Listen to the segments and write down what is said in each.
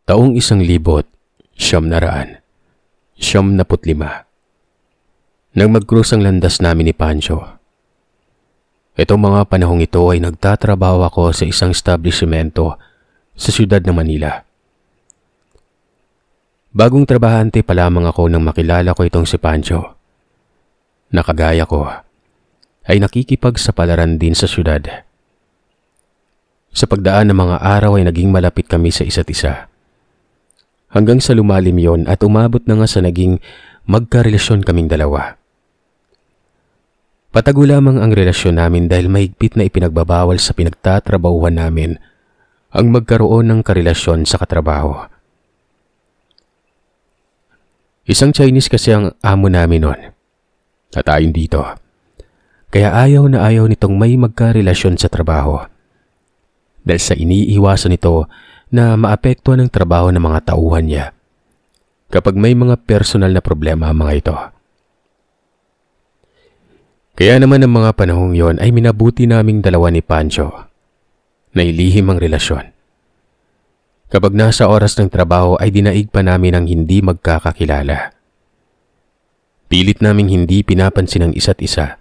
Taong 1995. Nang mag-cruise ang landas namin ni Pancho. Itong mga panahong ito ay nagtatrabaho ako sa isang establishmento sa siyudad ng Manila. Bagong trabahante pa lamang ako nang makilala ko itong si Pancho. Nakagaya ko, ay nakikipagsapalaran din sa siyudad. Sa pagdaan ng mga araw ay naging malapit kami sa isa't isa. Hanggang sa lumalim yon at umabot na nga sa naging magkarelasyon kaming dalawa. Patago lamang ang relasyon namin dahil mahigpit na ipinagbabawal sa pinagtatrabahuhan namin ang magkaroon ng karelasyon sa katrabaho. Isang Chinese kasi ang amo namin noon at ayon dito. Kaya ayaw na ayaw nitong may magkarelasyon sa trabaho dahil sa iniiwasan nito na maapektuhan ang trabaho ng mga tauhan niya kapag may mga personal na problema ang mga ito. Kaya naman ang mga panahong yon ay minabuti naming dalawa ni Pancho na ilihim ang relasyon. Kapag nasa oras ng trabaho ay dinaig pa namin ang hindi magkakakilala. Pilit naming hindi pinapansin ang isa't isa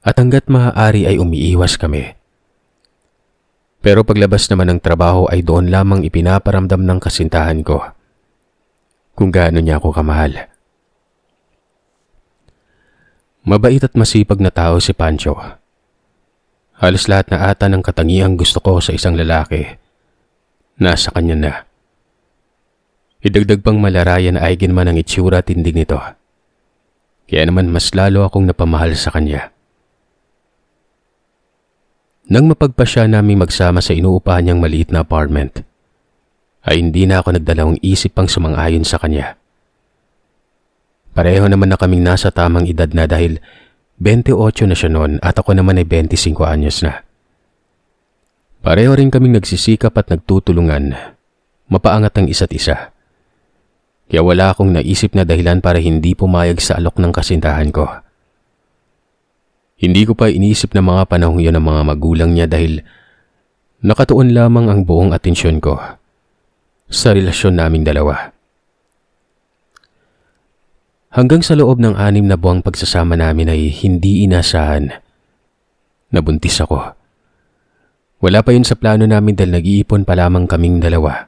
at hanggat maaari ay umiiwas kami. Pero paglabas naman ng trabaho ay doon lamang ipinaparamdam ng kasintahan ko kung gaano niya ako kamahal. Mabait at masipag na tao si Pancho. Halos lahat na ata ng katangiang gusto ko sa isang lalaki nasa kanya na. Idagdag pang malarayan na aigin man ang itsura tindig nito. Kaya naman mas lalo akong napamahal sa kanya. Nang mapagpasya naming magsama sa inuupahan niyang maliit na apartment, ay hindi na ako nagdalawang isip pang sumang-ayon sa kanya. Pareho naman na kaming nasa tamang edad na dahil 28 na siya noon at ako naman ay 25 anyos na. Pareho rin kaming nagsisikap at nagtutulungan, mapaangat ang isa't isa. Kaya wala akong naisip na dahilan para hindi pumayag sa alok ng kasintahan ko. Hindi ko pa iniisip na mga panahong yun ang mga magulang niya dahil nakatuon lamang ang buong atensyon ko sa relasyon naming dalawa. Hanggang sa loob ng 6 na buwang pagsasama namin ay hindi inasahan. Nabuntis ako. Wala pa yun sa plano namin dahil nag-iipon pa lamang kaming dalawa.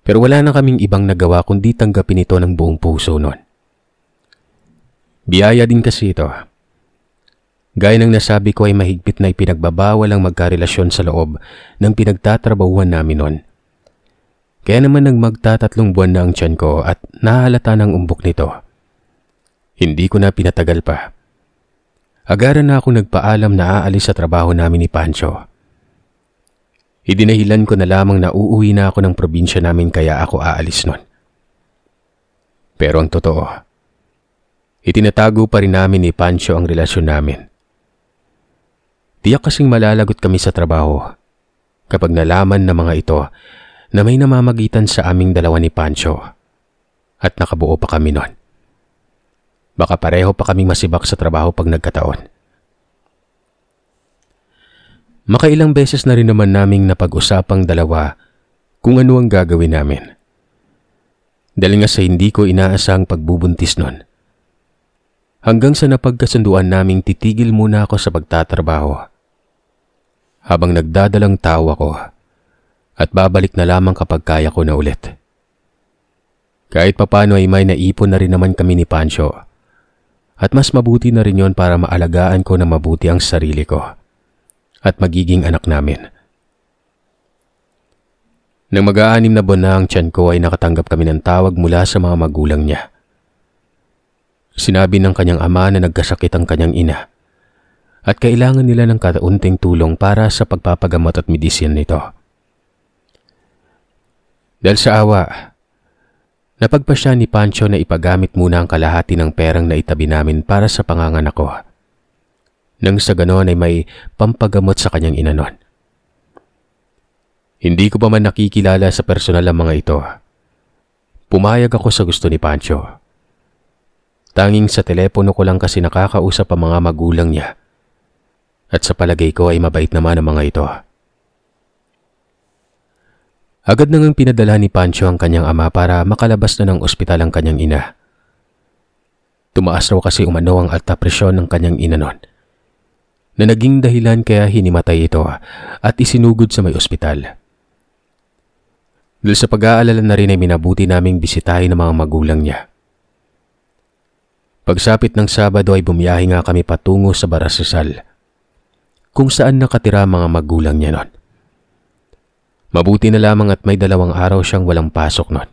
Pero wala na kaming ibang nagawa kundi tanggapin ito ng buong puso noon. Biyaya din kasi ito. Gaya ng nasabi ko ay mahigpit na ipinagbabawal ang magkarelasyon sa loob ng pinagtatrabahuhan namin noon. Kaya naman nang magtatatlong buwan na ang tiyan ko at nahalata ng umbok nito. Hindi ko na pinatagal pa. Agaran na akong nagpaalam na aalis sa trabaho namin ni Pancho. Idinahilan ko na lamang na uuwi na ako ng probinsya namin kaya ako aalis nun. Pero ang totoo, itinatago pa rin namin ni Pancho ang relasyon namin. Tiyak kasing malalagot kami sa trabaho kapag nalaman ng mga ito na may namamagitan sa aming dalawa ni Pancho at nakabuo pa kami nun. Baka pareho pa kaming masibak sa trabaho pag nagkataon. Makailang beses na rin naman naming napag-usapang dalawa kung ano ang gagawin namin. Dahil nga sa hindi ko inaasang pagbubuntis nun. Hanggang sa napagkasunduan naming titigil muna ako sa pagtatrabaho. Habang nagdadalang tao ako at babalik na lamang kapag kaya ko na ulit. Kahit papano ay may naipon na rin naman kami ni Pancho. At mas mabuti na rin yon para maalagaan ko na mabuti ang sarili ko at magiging anak namin. Nang mag-6 na buwan na ang tiyan ko ay nakatanggap kami ng tawag mula sa mga magulang niya. Sinabi ng kanyang ama na nagkasakit ang kanyang ina at kailangan nila ng kaunting tulong para sa pagpapagamot at medisyan nito. Dahil sa awa, napagpasya ni Pancho na ipagamit muna ang kalahati ng perang na itabi namin para sa panganganak ko. Nang sa ganon ay may pampagamot sa kanyang ina nun. Hindi ko pa man nakikilala sa personal ang mga ito. Pumayag ako sa gusto ni Pancho. Tanging sa telepono ko lang kasi nakakausap ang mga magulang niya. At sa palagay ko ay mabait naman ang mga ito. Agad nang pinadala ni Pancho ang kanyang ama para makalabas na ng ospital ang kanyang ina. Tumaas raw kasi umano ang alta presyon ng kanyang ina noon, na naging dahilan kaya hinimatay ito at isinugod sa may ospital. Dahil sa pag-aalala na rin ay minabuti naming bisitahin ng mga magulang niya. Pagsapit ng Sabado ay bumiyahe nga kami patungo sa Barasesal, kung saan nakatira ang mga magulang niya noon. Mabuti na lamang at may 2 araw siyang walang pasok noon.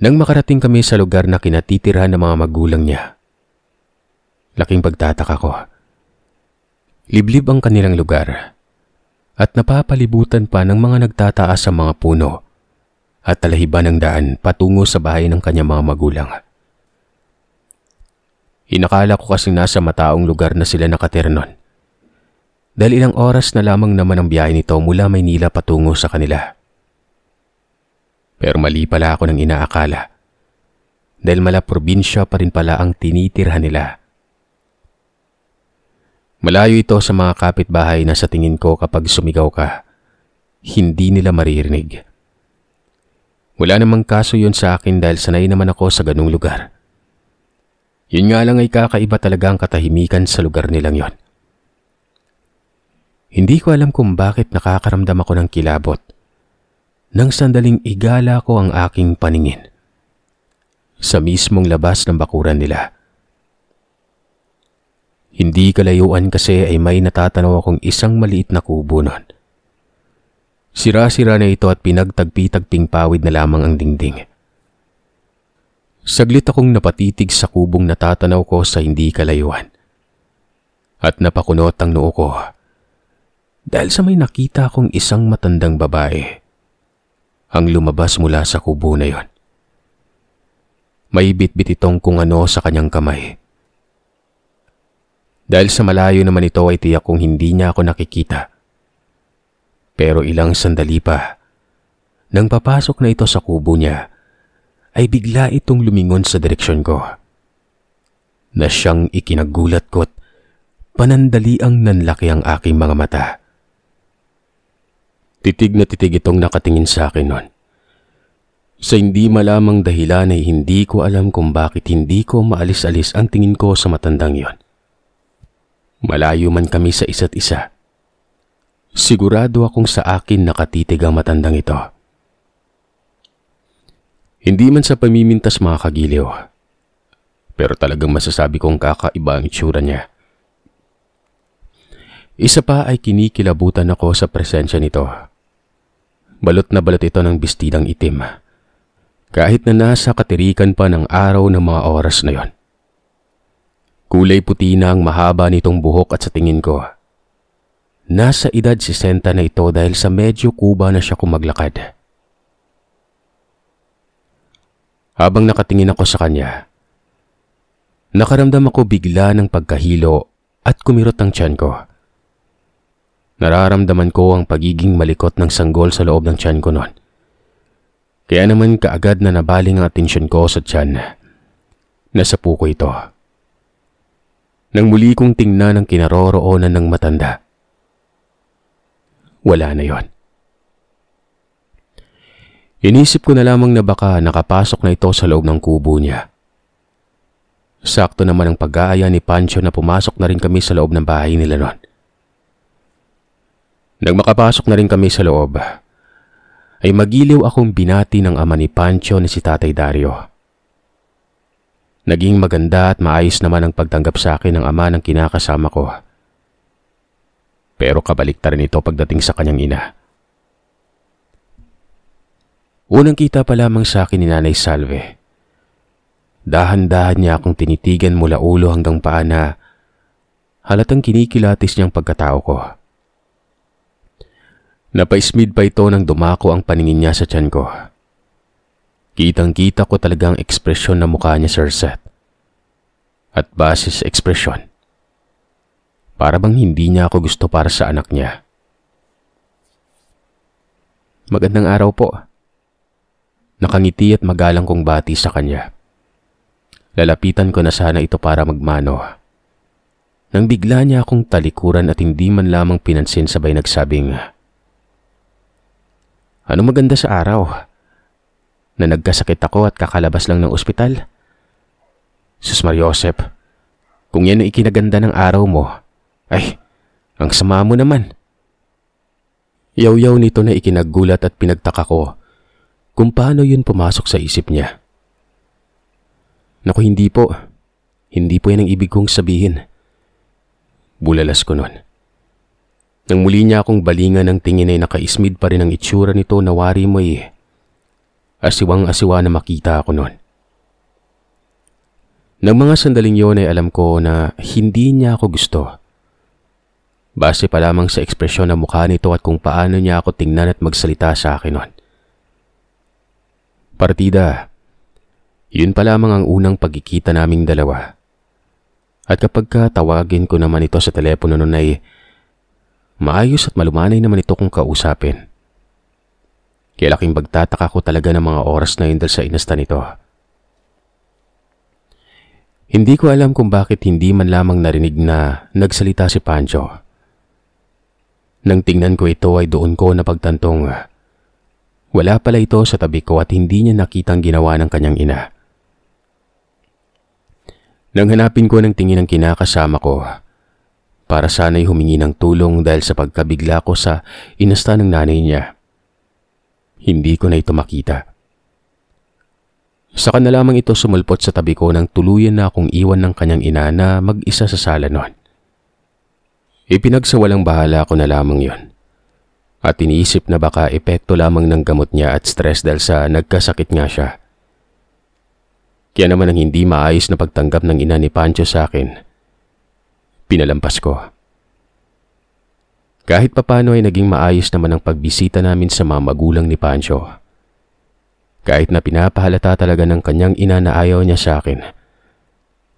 Nang makarating kami sa lugar na kinatitirhan ng mga magulang niya, laking pagtataka ko. Liblib ang kanilang lugar at napapalibutan pa ng mga nagtataas sa mga puno at talahiban ng daan patungo sa bahay ng kanyang mga magulang. Inakala ko kasing nasa mataong lugar na sila nakatira noon, dahil ilang oras na lamang naman ang biyahe nito mula Maynila patungo sa kanila. Pero mali pala ako ng inaakala, dahil mala probinsya pa rin pala ang tinitirhan nila. Malayo ito sa mga kapitbahay na sa tingin ko kapag sumigaw ka, hindi nila maririnig. Wala namang kaso yun sa akin dahil sanay naman ako sa ganung lugar. Yun nga lang ay kakaiba talaga ang katahimikan sa lugar nilang yon. Hindi ko alam kung bakit nakakaramdam ako ng kilabot nang sandaling igala ko ang aking paningin sa mismong labas ng bakuran nila. Hindi kalayuan kasi ay may natatanaw akong isang maliit na kubo noon. Sira-sira na ito at pinagtagpi-tagping pawid na lamang ang dingding. Saglit akong napatitig sa kubong natatanaw ko sa hindi kalayuan at napakunot ang noo ko dahil sa may nakita akong isang matandang babae ang lumabas mula sa kubo na yon. May bitbit itong kung ano sa kanyang kamay. Dahil sa malayo naman ito ay tiyak kong hindi niya ako nakikita. Pero ilang sandali pa, nang papasok na ito sa kubo niya, ay bigla itong lumingon sa direksyon ko. Na siyang ikinagulat ko't panandali ang nanlaki ang aking mga mata. Titig na titig itong nakatingin sa akin noon. Sa hindi malamang dahilan ay hindi ko alam kung bakit hindi ko maalis-alis ang tingin ko sa matandang yon. Malayo man kami sa isa't isa, sigurado akong sa akin nakatitig ang matandang ito. Hindi man sa pamimintas mga kagiliw, pero talagang masasabi kong kakaiba ang itsura niya. Isa pa ay kinikilabutan ako sa presensya nito. Balot na balot ito ng bestidang itim, kahit na nasa katirikan pa ng araw ng mga oras na yon. Kulay puti na ang mahaba nitong buhok at sa tingin ko, nasa edad 60 na ito dahil sa medyo kuba na siya kumaglakad. Habang nakatingin ako sa kanya, nakaramdam ako bigla ng pagkahilo at kumirot ang tiyan ko. Nararamdaman ko ang pagiging malikot ng sanggol sa loob ng tiyan ko noon. Kaya naman kaagad na nabaling ang atensyon ko sa tiyan. Nasa puko ito. Nang muli kong tingnan ang kinaroroonan ng matanda, wala na yon. Inisip ko na lamang na baka nakapasok na ito sa loob ng kubo niya. Sakto naman ang pag-aaya ni Pancho na pumasok na rin kami sa loob ng bahay nila noon. Nang makapasok na rin kami sa loob, ay magiliw akong binati ng ama ni Pancho na si Tatay Dario. Naging maganda at maayos naman ang pagtanggap sa akin ng ama ng kinakasama ko. Pero kabaliktaran ito pagdating sa kanyang ina. Unang kita pa lamang sa akin ni Nanay Salve. Dahan-dahan niya akong tinitigan mula ulo hanggang paa na halatang kinikilatis niyang pagkatao ko. Napaismid pa ito nang dumako ang paningin niya sa tiyan ko. Kitang-kita ko talagang ekspresyon na mukha niya, Sir Seth. At base sa ekspresyon, para bang hindi niya ako gusto para sa anak niya. Magandang araw po. Nakangiti at magalang kong bati sa kanya. Lalapitan ko na sana ito para magmano. Nang bigla niya akong talikuran at hindi man lamang pinansin sabay nagsabing, Ano maganda sa araw? Na nagkasakit ako at kakalabas lang ng ospital? Sus Mariosep, kung yan ang ikinaganda ng araw mo, ay, ang sama mo naman. Yaw-yaw nito na ikinagulat at pinagtaka ko kung paano yun pumasok sa isip niya. Naku, hindi po. Hindi po yan ang ibig kong sabihin. Bulalas ko nun. Nang muli niya akong balingan ng tingin ay nakaismid pa rin ang itsura nito na wari mo asiwang-asiwa na makita ako nun. Nang mga sandaling yun ay alam ko na hindi niya ako gusto. Base pa lamang sa ekspresyon ng mukha nito at kung paano niya ako tingnan at magsalita sa akin nun. Partida, yun pa lamang ang unang pagkikita naming dalawa. At kapag tawagin ko naman ito sa telepono nun ay maayos at malumanay naman ito kung kausapin. Kaya laking pagtataka ko talaga ng mga oras na yun dahil sa inasta nito. Hindi ko alam kung bakit hindi man lamang narinig na nagsalita si Pancho. Nang tingnan ko ito ay doon ko napagtantong wala pala ito sa tabi ko at hindi niya nakitang ginawa ng kanyang ina. Nang hanapin ko ng tingin ng kinakasama ko, para sana'y humingi ng tulong dahil sa pagkabigla ko sa inasta ng nanay niya. Hindi ko na ito makita. Saka na lamang ito sumulpot sa tabi ko nang tuluyan na akong iwan ng kanyang ina na mag-isa sa sala noon. Ipinagsawalang bahala ko na lamang yon. At iniisip na baka epekto lamang ng gamot niya at stress dahil sa nagkasakit nga siya. Kaya naman ang hindi maayos na pagtanggap ng ina ni Pancho sa akin, pinalampas ko. Kahit papano ay naging maayos naman ang pagbisita namin sa mga magulang ni Pancho. Kahit na pinapahalata talaga ng kanyang ina na ayaw niya sa akin.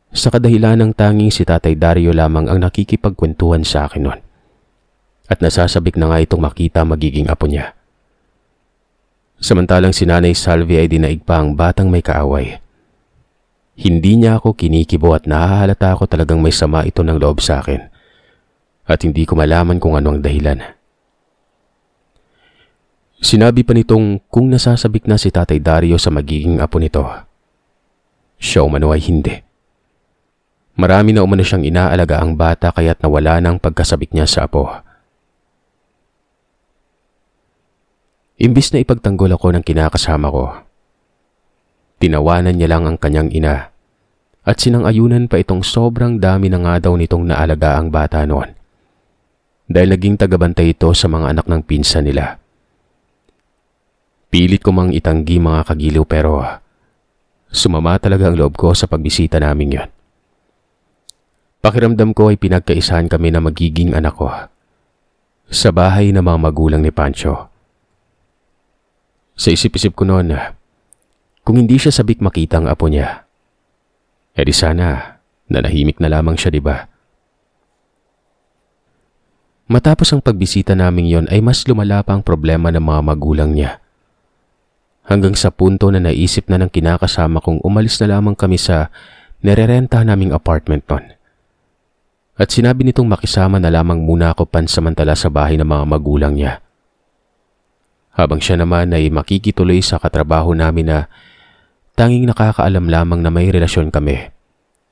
Sa kadahilan ng tanging si Tatay Dario lamang ang nakikipagkwentuhan sa akin noon. At nasasabik na nga itong makita magiging apo niya. Samantalang si Nanay Salvi ay dinaig pa ang batang may kaaway. Hindi niya ako kinikibo at nahahalata ako talagang may sama ito ng loob sa akin. At hindi ko malaman kung ano ang dahilan. Sinabi pa nitong kung nasasabik na si Tatay Dario sa magiging apo nito. Siya umano ay hindi. Marami na umano siyang inaalaga ang bata kaya't nawala na ang pagkasabik niya sa apo. Imbis na ipagtanggol ako ng kinakasama ko, tinawanan niya lang ang kanyang ina at sinang-ayunan pa itong sobrang dami na nga daw nitong naalaga ang bata noon. Dahil naging tagabantay ito sa mga anak ng pinsan nila. Pilit ko mang itanggi mga kagiliw pero sumama talaga ang loob ko sa pagbisita namin yon. Pakiramdam ko ay pinagkaisahan kami na magiging anak ko sa bahay ng mga magulang ni Pancho. Sa isip-isip ko noon, kung hindi siya sabik makita ang apo niya, edi sana nanahimik na lamang siya, diba? Matapos ang pagbisita naming yon ay mas lumala pa ang problema ng mga magulang niya. Hanggang sa punto na naisip na ng kinakasama kong umalis na lamang kami sa nererenta naming apartment noon. At sinabi nitong makisama na lamang muna ako pansamantala sa bahay ng mga magulang niya. Habang siya naman ay makikituloy sa katrabaho namin na tanging nakakaalam lamang na may relasyon kami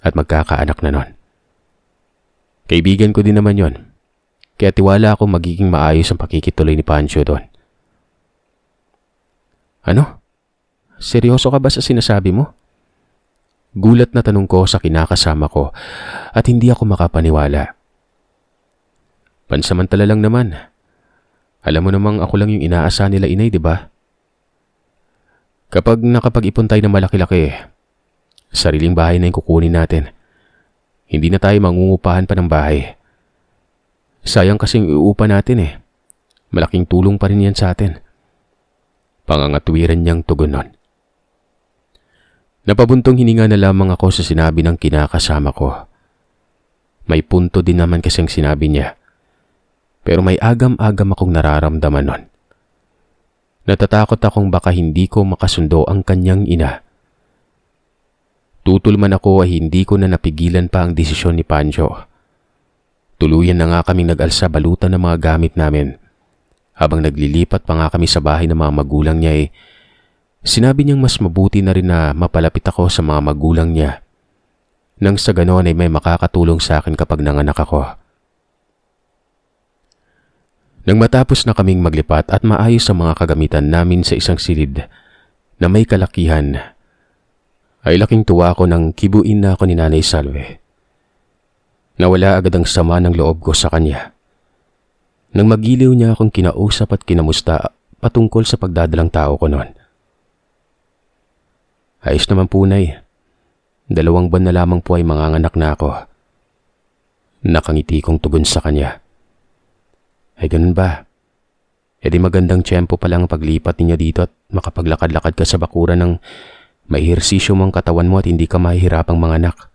at magkakaanak na nun. Kaibigan ko din naman yon, kaya tiwala ako magiging maayos ang pakikituloy ni Pancho doon. Ano? Seryoso ka ba sa sinasabi mo? Gulat na tanong ko sa kinakasama ko at hindi ako makapaniwala. Pansamantala lang naman. Alam mo namang ako lang yung inaasa nila inay, di ba? Kapag nakapag-ipon tayo ng malaki-laki, sariling bahay na yung kukunin natin. Hindi na tayo mangungupahan pa ng bahay. Sayang kasing iuupa natin . Malaking tulong pa rin yan sa atin. Pangangatwiran niyang tugon nun. Napabuntong hininga na lamang ako sa sinabi ng kinakasama ko. May punto din naman kasing sinabi niya. Pero may agam-agam akong nararamdaman nun. Natatakot akong baka hindi ko makasundo ang kanyang ina. Tutol man ako ay hindi ko na napigilan pa ang desisyon ni Pancho. Tuluyan na nga kaming nag-alsa balutan ng mga gamit namin Habang naglilipat pa nga kami sa bahay ng mga magulang niya sinabi niyang mas mabuti na rin na mapalapit ako sa mga magulang niya nang sa ganoon ay may makakatulong sa akin kapag nanganak ako. Nang matapos na kaming maglipat at maayos ang mga kagamitan namin sa isang silid na may kalakihan, ay laking tuwa ako nang kibuin na ako ni Nanay Salve. Nawala agad ang sama ng loob ko sa kanya. Nang magiliw niya akong kinausap at kinamusta patungkol sa pagdadalang tao ko noon. Ayos naman po, Nay. 2 buwan na lamang po ay manganganak na ako. Nakangiti kong tugon sa kanya. Ay ganun ba? E di magandang tiyempo pa lang paglipat ninyo dito at makapaglakad-lakad ka sa bakuran ng may ehersisyo mong katawan mo at hindi ka mahihirapang manganak.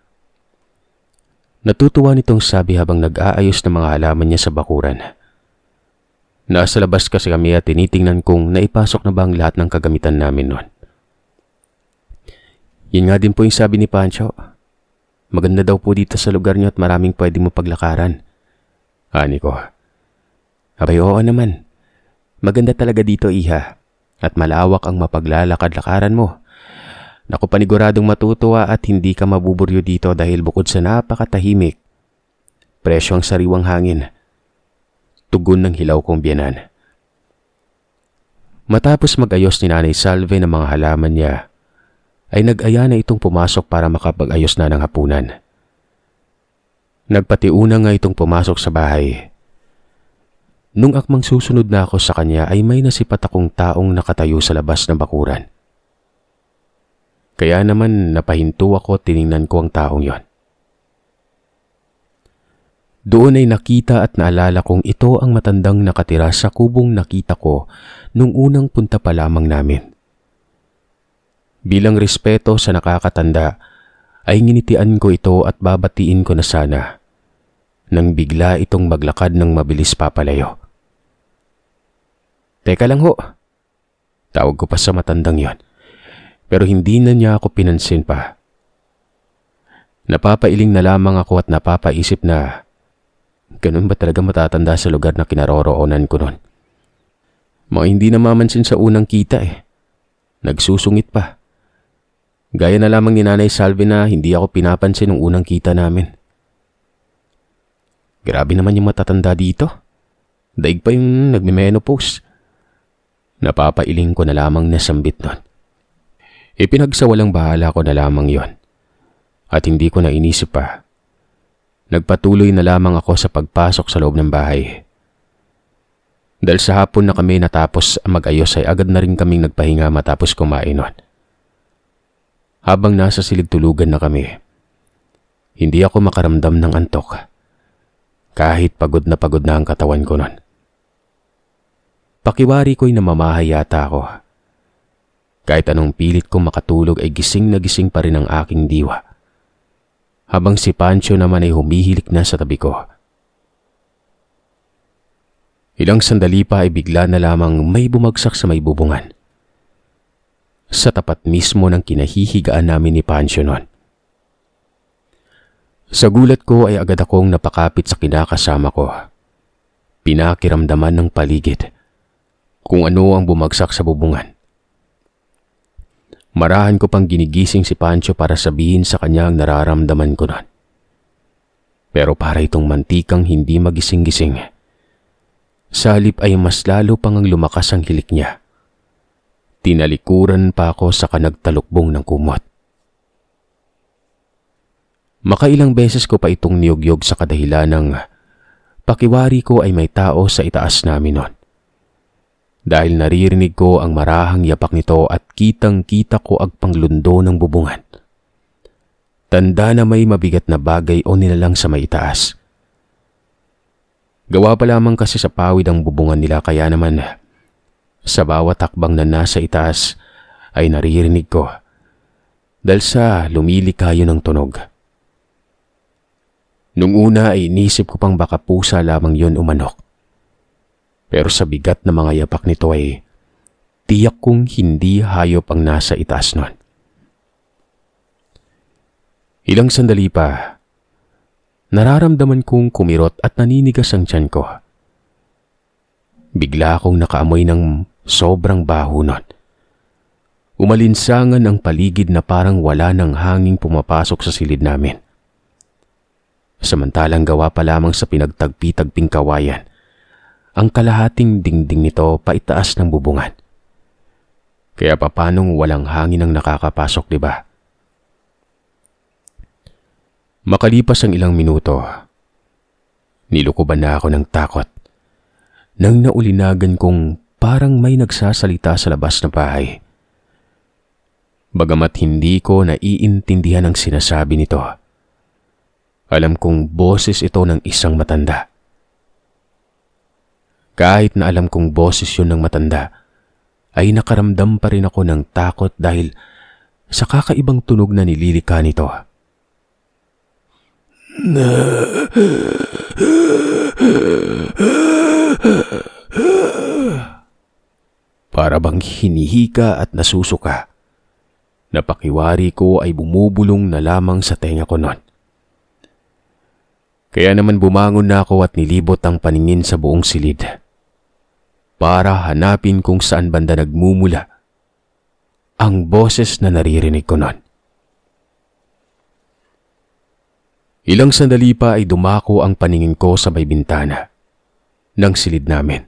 Natutuwa nitong sabi habang nag-aayos ng mga halaman niya sa bakuran. Nasa labas kasi kami at tinitingnan kung naipasok na ba ang lahat ng kagamitan namin noon. Yun nga din po yung sabi ni Pancho. Maganda daw po dito sa lugar niyo at maraming pwede mo paglakaran. Ani ko. Abay oo naman. Maganda talaga dito, Iha. At malawak ang mapaglalakad-lakaran mo. Naku, paniguradong matutuwa at hindi ka mabuburyo dito dahil bukod sa napakatahimik, presyo ang sariwang hangin. Tugon ng hilaw kong biyanan. Matapos mag-ayos ni Nanay Salve ng mga halaman niya, ay nag-aya na itong pumasok para makapag-ayos na ng hapunan. Nagpatiuna nga itong pumasok sa bahay. Nung akmang susunod na ako sa kanya ay may nasipat akong taong nakatayo sa labas ng bakuran. Kaya naman napahinto ako at tiningnan ko ang taong yon. Doon ay nakita at naalala kong ito ang matandang nakatira sa kubong nakita ko nung unang punta pa lamang namin. Bilang respeto sa nakakatanda ay nginitian ko ito at babatiin ko na sana nang bigla itong maglakad ng mabilis papalayo. Teka lang ho. Tawag ko pa sa matandang yon. Pero hindi na niya ako pinansin pa. Napapailing na lamang ako at napapaisip na ganun ba talaga matatanda sa lugar na kinaroroonan ko noon? Mga hindi na mamansin sa unang kita Nagsusungit pa. Gaya na lamang ni Nanay Salve na hindi ako pinapansin nung unang kita namin. Grabe naman yung matatanda dito. Daig pa yung nagme-menopause. Napapailing ko na lamang na sambit nun. Ipinagsawalang bahala ko na lamang yon. At hindi ko na inisip pa. Nagpatuloy na lamang ako sa pagpasok sa loob ng bahay. Dahil sa hapon na kami natapos mag-ayos ay agad na rin kaming nagpahinga matapos kumain nun. Habang nasa silid tulugan na kami, hindi ako makaramdam ng antok. Kahit pagod na ang katawan ko nun. Pakiwari ko'y namamahay yata ako. Kahit anong pilit kong makatulog ay gising na gising pa rin ang aking diwa. Habang si Pancho naman ay humihilik na sa tabi ko. Ilang sandali pa ay bigla na lamang may bumagsak sa may bubungan. Sa tapat mismo ng kinahihigaan namin ni Pancho noon. Sa gulat ko ay agad akong napakapit sa kinakasama ko. Pinakiramdaman ng paligid kung ano ang bumagsak sa bubungan. Marahan ko pang ginigising si Pancho para sabihin sa kanya ang nararamdaman ko noon. Pero para itong mantikang hindi magising-gising. Sa halip ay mas lalo pang ang lumakas ang hilik niya. Tinalikuran pa ako sa kanagtalukbong ng kumot. Makailang beses ko pa itong niyog-yog sa kadahilan ng pakiwari ko ay may tao sa itaas namin noon. Dahil naririnig ko ang marahang yapak nito at kitang-kita ko ang panglundo ng bubungan. Tanda na may mabigat na bagay o nilalang sa may itaas. Gawa pa lamang kasi sa pawid ang bubungan nila kaya naman sa bawat takbang na nasa itaas ay naririnig ko dahil sa lumilikayo ng tunog. Nung una ay inisip ko pang baka pusa lamang yon umanok. Pero sa bigat na mga yapak nito ay tiyak kong hindi hayop ang nasa itaas nun. Ilang sandali pa, nararamdaman kong kumirot at naninigas ang tiyan ko. Bigla akong nakaamoy ng sobrang baho nun. Umalinsangan ang paligid na parang wala ng hanging pumapasok sa silid namin. Samantalang gawa pa lamang sa pinagtagpi-tagping kawayan, ang kalahating dingding nito paitaas ng bubungan. Kaya papanong walang hangin ang nakakapasok, di ba? Makalipas ang ilang minuto, nilukuban na ako ng takot nang naulinagan kong parang may nagsasalita sa labas ng bahay. Bagamat hindi ko naiintindihan ang sinasabi nito, alam kong boses ito ng isang matanda. Kahit na alam kong boses yun ng matanda, ay nakaramdam pa rin ako ng takot dahil sa kakaibang tunog na nililika nito. Para bang hinihika at nasusuka. Napakiwari ko ay bumubulong na lamang sa tenga ko nun. Kaya naman bumangon na ako at nilibot ang paningin sa buong silid para hanapin kung saan banda nagmumula ang boses na naririnig ko nun. Ilang sandali pa ay dumako ang paningin ko sa may bintana ng silid namin.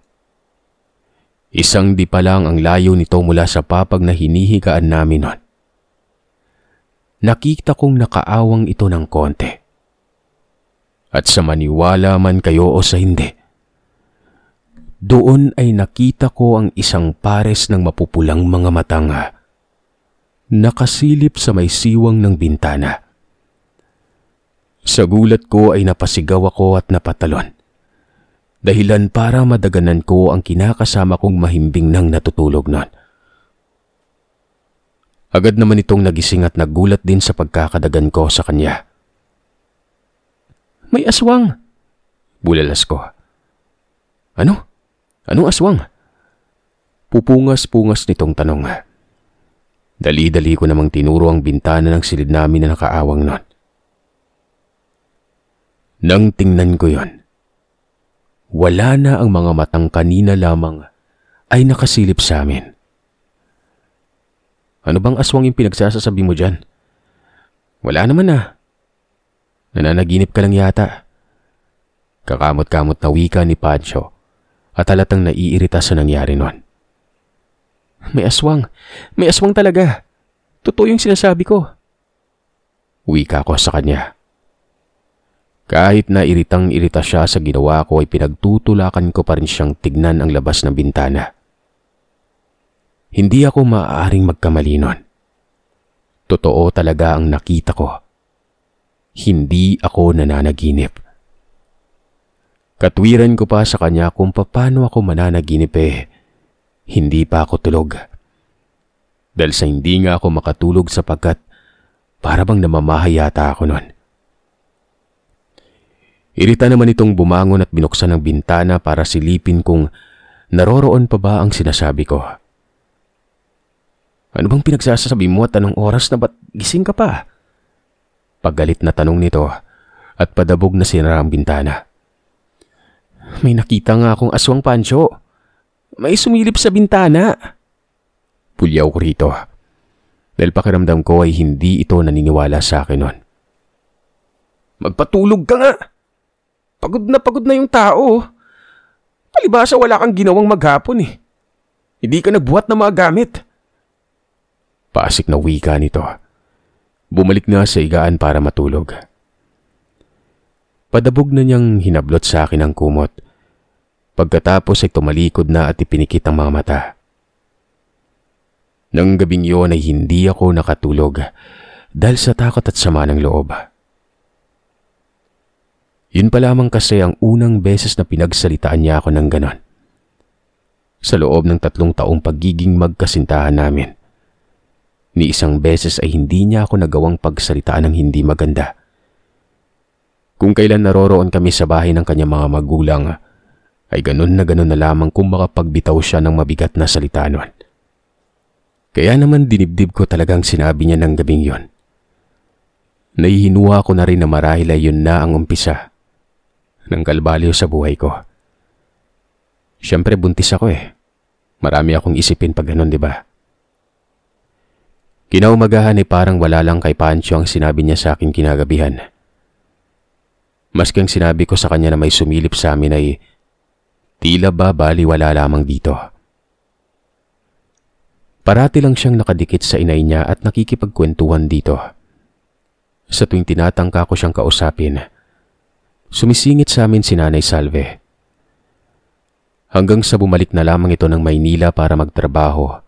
Isang di pa lang ang layo nito mula sa papag na hinihigaan namin nun. Nakita kong nakaawang ito ng konti. At sa maniwala man kayo o sa hindi, doon ay nakita ko ang isang pares ng mapupulang mga matang nakasilip sa may siwang ng bintana. Sa gulat ko ay napasigaw ako at napatalon. Dahilan para madaganan ko ang kinakasama kong mahimbing nang natutulog nun. Agad naman itong nagising at nagulat din sa pagkakadagan ko sa kanya. "May aswang!" Bulalas ko. "Ano? Anong aswang?" Pupungas-pungas nitong tanong. Dali-dali ko namang tinuro ang bintana ng silid namin na nakaawang nun. Nang tingnan ko yon, wala na ang mga matang kanina lamang ay nakasilip sa amin. "Ano bang aswang yung pinagsasasabi mo dyan?" "Wala naman Nananaginip ka lang yata." Kakamot-kamot na wika ni Pancho at halatang naiirita sa nangyari nun. May aswang talaga. Totoo yung sinasabi ko." Wika ko sa kanya. Kahit na iritang-irita siya sa ginawa ko ay pinagtutulakan ko pa rin siyang tignan ang labas ng bintana. Hindi ako maaaring magkamali nun. Totoo talaga ang nakita ko. Hindi ako nananaginip. Katwiran ko pa sa kanya kung paano ako mananaginip hindi pa ako tulog. Dahil sa hindi nga ako makatulog sapagkat para bang namamahay yata ako nun. Irita naman itong bumangon at binuksan ang bintana para silipin kung naroroon pa ba ang sinasabi ko. "Ano bang pinagsasabi mo at anong oras na ba't gising ka pa?" Paggalit na tanong nito at padabog na sinara ang bintana. "May nakita nga akong aswang, Pancho. May sumilip sa bintana." Pulyaw ko rito dahil pakiramdam ko ay hindi ito naniniwala sa akin nun. "Magpatulog ka nga. Pagod na yung tao. Palibhasa wala kang ginawang maghapon Hindi ka nagbuhat ng mga gamit." Pasik na wika nito. Bumalik na sa higaan para matulog. Padabog na niyang hinablot sa akin ang kumot. Pagkatapos ay tumalikod na at ipinikit ang mga mata. Nang gabing yun ay hindi ako nakatulog dahil sa takot at sama ng loob. Yun pa lamang kasi ang unang beses na pinagsalitaan niya ako ng ganon. Sa loob ng 3 taong pagiging magkasintahan namin, ni isang beses ay hindi niya ako nagawang pagsalitaan ng hindi maganda. Kung kailan naroroon kami sa bahay ng kanyang mga magulang, ay ganon na lamang kung makapagbitaw siya ng mabigat na salita nun. Kaya naman dinibdib ko talagang sinabi niya ng gabing yon. Nahihinuha ko na rin na marahil ay yun na ang umpisa ng kalbalyo sa buhay ko. Siyempre buntis ako eh. Marami akong isipin pag ganun, di ba? Kinaumagahan ay parang wala lang kay Pancho ang sinabi niya sa akin kinagabihan. Maski ang sinabi ko sa kanya na may sumilip sa amin ay tila ba baliwala lamang dito. Parati lang siyang nakadikit sa inay niya at nakikipagkwentuhan dito. Sa tuwing tinatangka ko siyang kausapin, sumisingit sa amin si Nanay Salve. Hanggang sa bumalik na lamang ito ng Maynila para magtrabaho,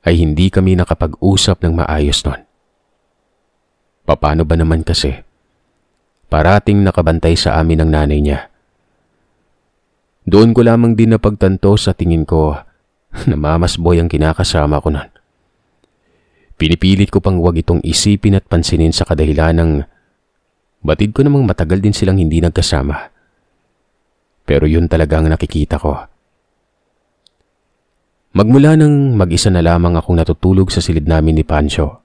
ay hindi kami nakapag-usap ng maayos nun. Paano ba naman kasi? Parating nakabantay sa amin ang nanay niya. Doon ko lamang din napagtanto sa tingin ko na mamasboy ang kinakasama ko nun. Pinipilit ko pang huwag itong isipin at pansinin sa kadahilan ng batid ko namang matagal din silang hindi nagkasama. Pero yun talaga ang nakikita ko. Magmula nang mag-isa na lamang akong natutulog sa silid namin ni Pancho.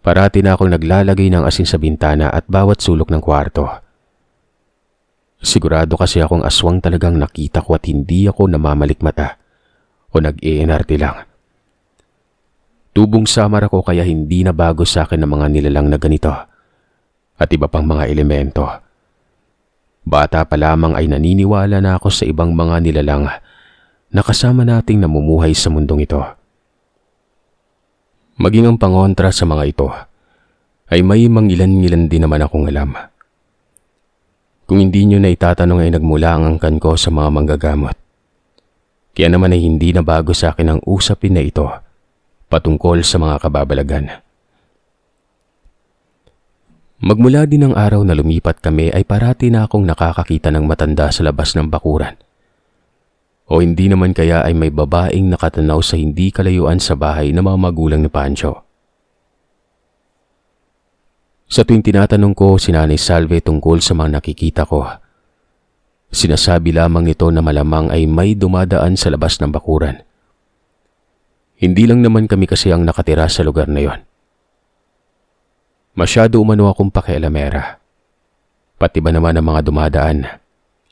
Parati na akong naglalagay ng asin sa bintana at bawat sulok ng kwarto. Sigurado kasi akong aswang talagang nakita ko at hindi ako namamalikmata o nag-iinarte lang. Tubong samar ako kaya hindi na bago sa akin ang mga nilalang na ganito at iba pang mga elemento. Bata pa lamang ay naniniwala na ako sa ibang mga nilalang na kasama nating namumuhay sa mundong ito. Maging ang pangontra sa mga ito ay may mangilan-ngilan din naman akong alam. Kung hindi nyo na itatanong ay nagmula ang angkan ko sa mga manggagamot. Kaya naman ay hindi na bago sa akin ang usapin na ito patungkol sa mga kababalagan. Magmula din ang araw na lumipat kami ay parati na akong nakakakita ng matanda sa labas ng bakuran. O hindi naman kaya ay may babaeng nakatanaw sa hindi kalayuan sa bahay ng mga magulang ni Pancho. Sa tuwing tinatanong ko si Nanay Salve tungkol sa mga nakikita ko, sinasabi lamang ito na malamang ay may dumadaan sa labas ng bakuran. Hindi lang naman kami kasi ang nakatira sa lugar na yon. Masyado umano akong pakialamera. Pati ba naman ang mga dumadaan,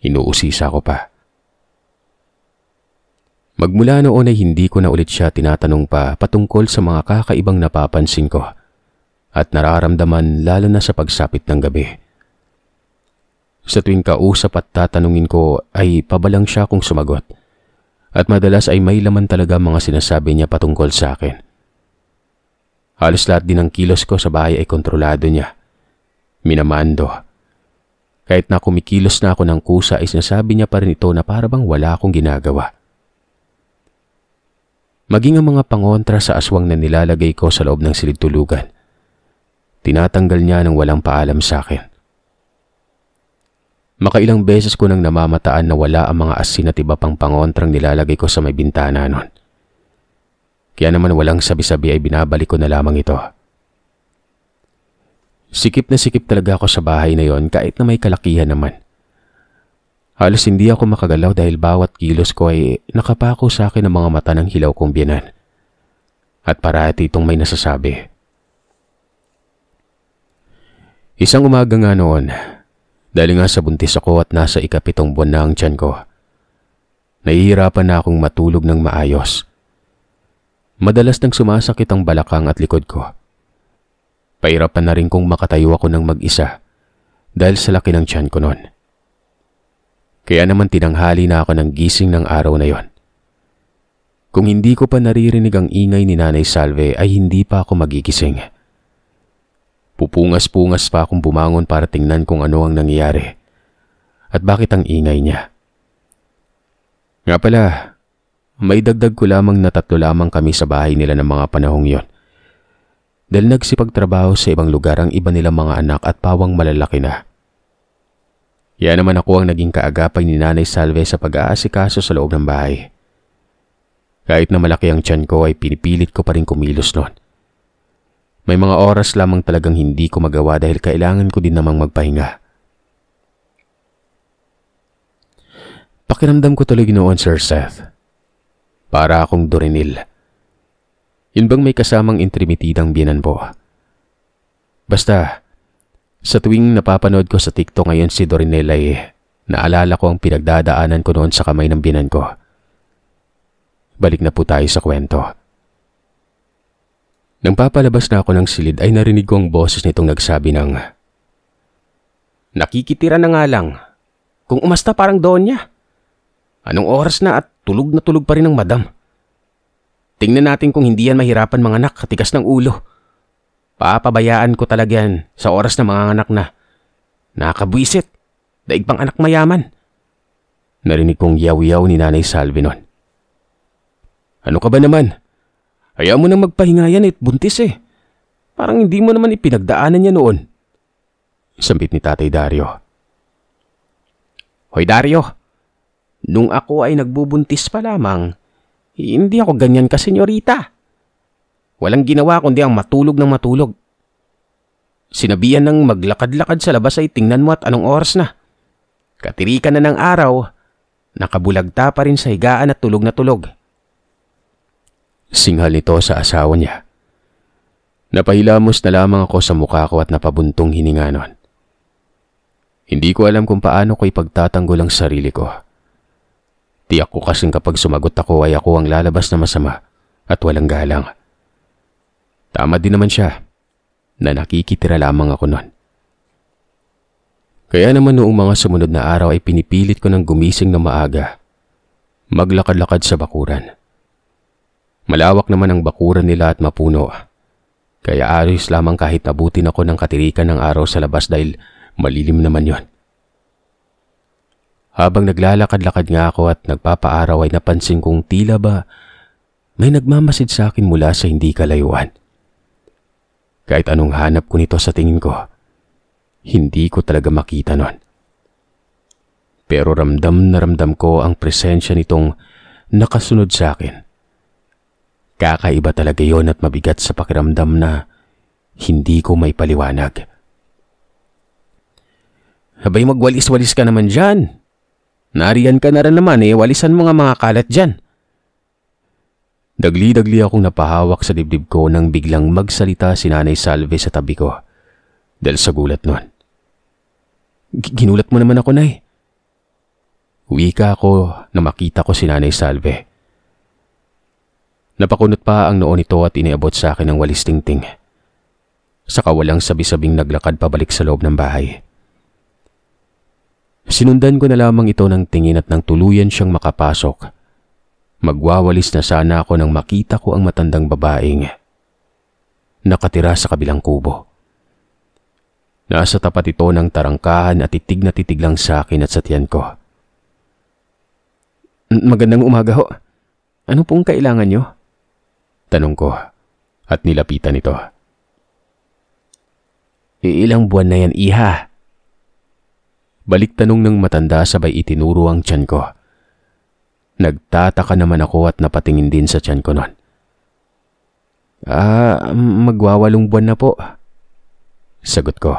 inuusisa ko pa. Magmula noon ay hindi ko na ulit siya tinatanong pa patungkol sa mga kakaibang napapansin ko at nararamdaman lalo na sa pagsapit ng gabi. Sa tuwing kausap at tatanungin ko ay pabalang siya kung sumagot at madalas ay may laman talaga mga sinasabi niya patungkol sa akin. Halos lahat din ng kilos ko sa bahay ay kontrolado niya. Minamando. Kahit na kumikilos na ako ng kusa ay sinasabi niya pa rin ito na parabang wala akong ginagawa. Maging ang mga pangontra sa aswang na nilalagay ko sa loob ng silid tulugan, tinatanggal niya ng walang paalam sa akin. Makailang beses ko nang namamataan na wala ang mga asin at iba pang pangontrang nilalagay ko sa may bintana nun. Kaya naman walang sabi-sabi ay binabalik ko na lamang ito. Sikip na sikip talaga ako sa bahay na yon kahit na may kalakihan naman. Halos hindi ako makagalaw dahil bawat kilos ko ay nakapako sa akin ng mga mata ng hilaw kong biyanan. At parati itong may nasasabi. Isang umaga nga noon, dahil nga sa buntis ako at nasa ika-7 buwan na ang tiyan ko, nahihirapan na akong matulog ng maayos. Madalas nang sumasakit ang balakang at likod ko. Pahirapan na rin kong makatayo ako ng mag-isa dahil sa laki ng tiyan ko noon. Kaya naman tinanghali na ako ng gising ng araw na yon. Kung hindi ko pa naririnig ang ingay ni Nanay Salve ay hindi pa ako magigising. Pupungas-pungas pa akong bumangon para tingnan kung ano ang nangyayari at bakit ang ingay niya. Nga pala, may dagdag ko lamang na 3 lamang kami sa bahay nila ng mga panahong yon. Dahil nagsipagtrabaho sa ibang lugar ang iba nilang mga anak at pawang malalaki na. Kaya naman ako ang naging kaagapay ni Nanay Salve sa pag-aasikaso sa loob ng bahay. Kahit na malaki ang tiyan ko ay pinipilit ko pa rin kumilos noon. May mga oras lamang talagang hindi ko magawa dahil kailangan ko din namang magpahinga. Pakiramdam ko tuloy noon, Sir Seth. Para akong Dorinil. Yun bang may kasamang intrimitidang biyanan po? Basta, sa tuwing napapanood ko sa TikTok ngayon si Dorinil ay Naalala ko ang pinagdadaanan ko noon sa kamay ng binan ko. Balik na po tayo sa kwento. Nang papalabas na ako ng silid ay narinig ko ang boses nitong nagsabi ng, "Nakikitira na nga lang. Kung umasta parang donya. Anong oras na at tulog na tulog pa rin ang madam. Tingnan natin kung hindi yan mahirapan mga anak, katigas ng ulo. Papabayaan ko talaga yan sa oras na mga anak na. Nakakabwisit. Daig pang anak mayaman." Narinig kong yaw-yaw ni Nanay Salvi noon. "Ano ka ba naman? Hayaan mo nang magpahinga yan buntis eh. Parang hindi mo naman ipinagdaanan niya noon." Sambit ni Tatay Dario. "Hoy Dario, nung ako ay nagbubuntis pa lamang, hindi ako ganyan ka senyorita. Walang ginawa kundi ang matulog ng matulog. Sinabihan ng maglakad-lakad sa labas ay tingnan mo at anong oras na. Katirikan na ng araw, nakabulagta pa rin sa higaan at tulog na tulog." Singhal nito sa asawa niya. Napahilamos na lamang ako sa mukha ko at napabuntong hininga nun. Hindi ko alam kung paano ko ipagtatanggol ang sarili ko. Tiyak ko kasing kapag sumagot ako ay ako ang lalabas na masama at walang galang. Tama din naman siya na nakikitira lamang ako nun. Kaya naman noong mga sumunod na araw ay pinipilit ko ng gumising na maaga. Maglakad-lakad sa bakuran. Malawak naman ang bakuran nila at mapuno. Kaya ayos lamang kahit abutin ako ng katirikan ng araw sa labas dahil malilim naman yon. Habang naglalakad-lakad nga ako at nagpapaaraw ay napansin kong tila ba may nagmamasid sa akin mula sa hindi kalayuan. Kahit anong hanap ko nito sa tingin ko, hindi ko talaga makita nun. Pero ramdam na ramdam ko ang presensya nitong nakasunod sa akin. Kakaiba talaga yon at mabigat sa pakiramdam na hindi ko may paliwanag. "Abay magwalis-walis ka naman dyan. Nariyan ka na rin naman walisan mo nga mga kalat dyan." Dagli-dagli akong napahawak sa dibdib ko nang biglang magsalita si Nanay Salvi sa tabi ko. Dahil sa gulat nun. "Ginulat mo naman ako, Nay." Wika ako na makita ko si Nanay Salvi. Napakunot pa ang noo nito at iniabot sa akin ng walis tingting. Saka walang sabi-sabing naglakad pabalik sa loob ng bahay. Sinundan ko na lamang ito ng tingin at nang tuluyan siyang makapasok. Magwawalis na sana ako nang makita ko ang matandang babaeng nakatira sa kabilang kubo. Nasa tapat ito ng tarangkahan at titig na titig lang sa akin at sa tiyan ko. "Magandang umaga ho. Ano pong kailangan nyo?" Tanong ko at nilapitan ito. "Ilang buwan na yan, iha?" Balik tanong ng matanda sabay itinuro ang tiyan ko. Nagtataka naman ako at napatingin din sa tiyan ko nun. Magwawalong buwan na po." Sagot ko.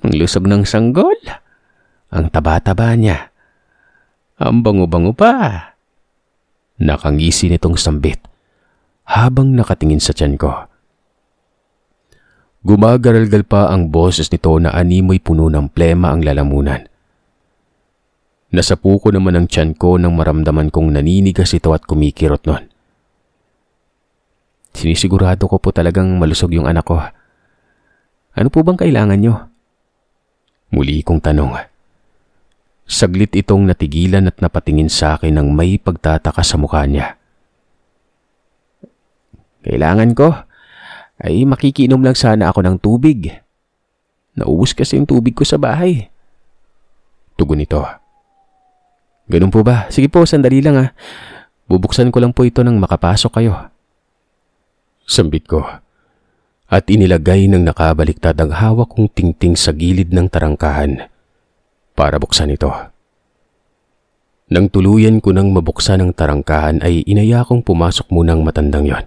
"Ang lusog ng sanggol. Ang taba-taba niya. Ang bango-bango pa." Nakangisi nitong sambit habang nakatingin sa tiyan ko. Gumagaralgal pa ang boses nito na animoy puno ng plema ang lalamunan. Nasapuko naman ang tiyan ko nang maramdaman kong naninigas ito at kumikirot nun. "Sinisigurado ko po talagang malusog yung anak ko. Ano po bang kailangan nyo?" Muli kong tanong. Saglit itong natigilan at napatingin sa akin ng may pagtataka sa mukha niya. "Kailangan ko ay makikiinom lang sana ako ng tubig. Naubos kasi yung tubig ko sa bahay." Tugon nito. "Ganun po ba? Sige po, sandali lang . Bubuksan ko lang po ito nang makapasok kayo." Sambit ko at inilagay ng nakabaliktad ang hawak kong tingting sa gilid ng tarangkahan para buksan ito. Nang tuluyan ko nang mabuksan ang tarangkahan ay inaya kong pumasok muna ang matandang yon.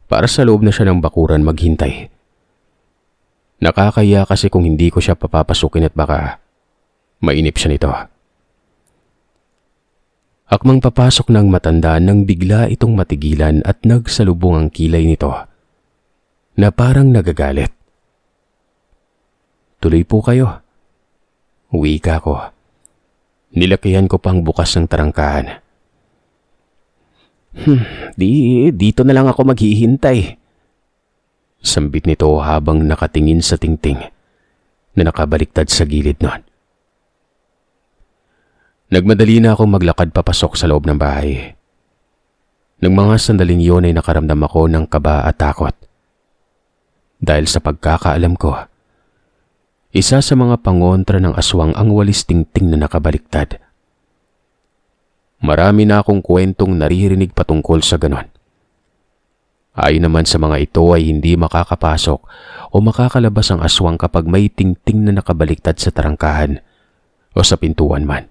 Para sa loob na siya ng bakuran maghintay. Nakakaya kasi kung hindi ko siya papapasukin at baka mainip siya nito. Akmang papasok ng matanda nang bigla itong matigilan at nagsalubong ang kilay nito na parang nagagalit. "Tuloy po kayo. Wika ko. Nilakihan ko pang bukas ng tarangkahan. Dito na lang ako maghihintay. Sambit nito habang nakatingin sa tingting na nakabaliktad sa gilid nun. Nagmadali na akong maglakad papasok sa loob ng bahay. Nang mga sandaling yun ay nakaramdam ako ng kaba at takot. Dahil sa pagkakaalam ko, isa sa mga pangontra ng aswang ang walis tingting na nakabaliktad. Marami na akong kwentong naririnig patungkol sa ganon. Ayon naman sa mga ito ay hindi makakapasok o makakalabas ang aswang kapag may tingting na nakabaliktad sa tarangkahan o sa pintuan man.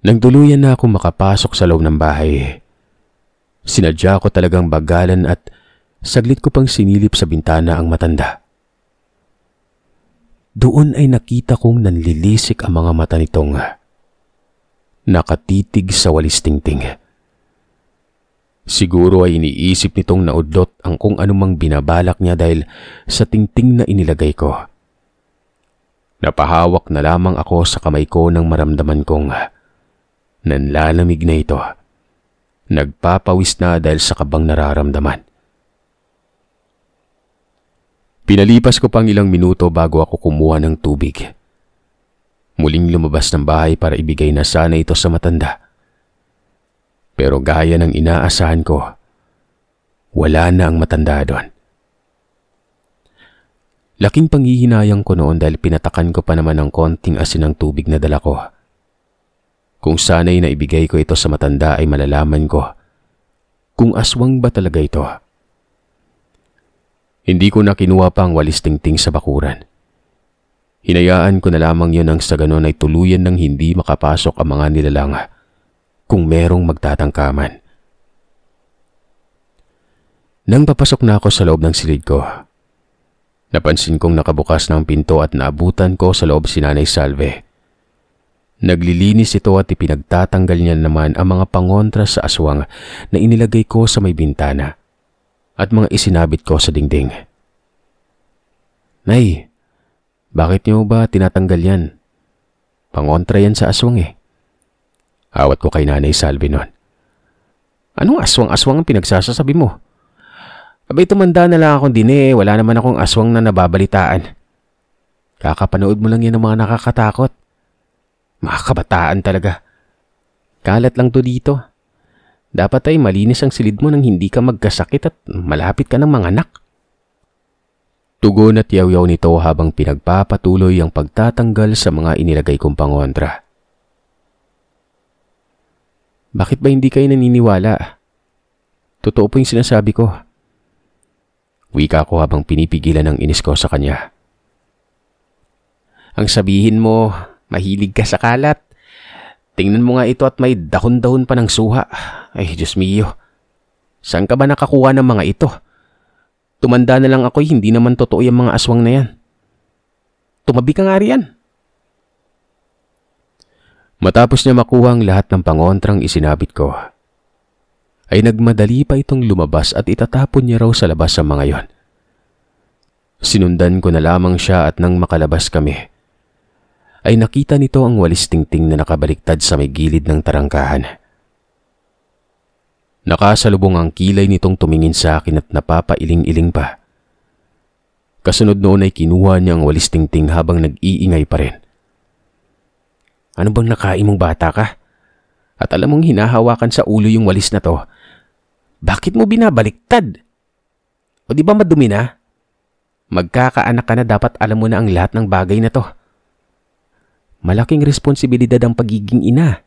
Nang tuluyan na akong makapasok sa loob ng bahay, sinadya ko talagang bagalan at saglit ko pang sinilip sa bintana ang matanda. Doon ay nakita kong nanlilisik ang mga mata nitong nakatitig sa walis tingting. Siguro ay iniisip nitong naudlot ang kung anumang binabalak niya dahil sa tingting na inilagay ko. Napahawak na lamang ako sa kamay ko nang maramdaman kong nanlalamig na ito. Nagpapawis na dahil sa kabang nararamdaman. Pinalipas ko pang ilang minuto bago ako kumuha ng tubig. Muling lumabas ng bahay para ibigay na sana ito sa matanda. Pero gaya ng inaasahan ko, wala na ang matanda doon. Laking panghihinayang ko noon dahil pinatakan ko pa naman ng konting asin ng tubig na dala ko. Kung sana'y naibigay ko ito sa matanda ay malalaman ko kung aswang ba talaga ito. Hindi ko na kinuha pa ang walis tingting sa bakuran. Hinayaan ko na lamang yun nang sa ganon ay tuluyan ng hindi makapasok ang mga nilalang kung merong magtatangkaman. Nang papasok na ako sa loob ng silid ko, napansin kong nakabukas ng pinto at naabutan ko sa loob si Nanay Salve. Naglilinis ito at ipinagtatanggal niya naman ang mga pangontra sa aswang na inilagay ko sa may bintana at mga isinabit ko sa dingding. Nay, bakit niyo ba tinatanggal yan? Pangontra yan sa aswang eh. Awat ko kay Nanay Salve nun. Anong aswang-aswang ang pinagsasasabi mo? Abay tumanda na lang akong dine, wala naman akong aswang na nababalitaan. Kakapanood mo lang yan ng mga nakakatakot. Mga kabataan talaga. Kalat lang to dito. Dapat ay malinis ang silid mo nang hindi ka magkasakit at malapit ka ng mga anak. Tugon at yaw-yaw nito habang pinagpapatuloy ang pagtatanggal sa mga inilagay kong pangontra. Bakit ba hindi kayo naniniwala? Totoo po yung sinasabi ko. Wika ko habang pinipigilan ang inis ko sa kanya. Ang sabihin mo, mahilig ka sa kalat. Tingnan mo nga ito at may dahon-dahon pa ng suha. Ay, Diyos mio. Saan ka ba nakakuha ng mga ito? Tumanda na lang ako, hindi naman totoo yung mga aswang na yan. Tumabi ka nga riyan. Matapos niya makuha ang lahat ng pangontrang isinabit ko, ay nagmadali pa itong lumabas at itatapon niya raw sa labas ang mga yon. Sinundan ko na lamang siya at nang makalabas kami, ay nakita nito ang walis tingting na nakabaliktad sa may gilid ng tarangkahan. Nakasalubong ang kilay nitong tumingin sa akin at napapailing-iling pa. Kasunod noon ay kinuha niya ang walis tingting habang nag-iingay pa rin. Ano bang nakain mong bata ka? At alam mong hinahawakan sa ulo yung walis na to. Bakit mo binabaliktad? O di ba madumi na? Magkakaanak ka na, dapat alam mo na ang lahat ng bagay na to. Malaking responsibilidad ang pagiging ina.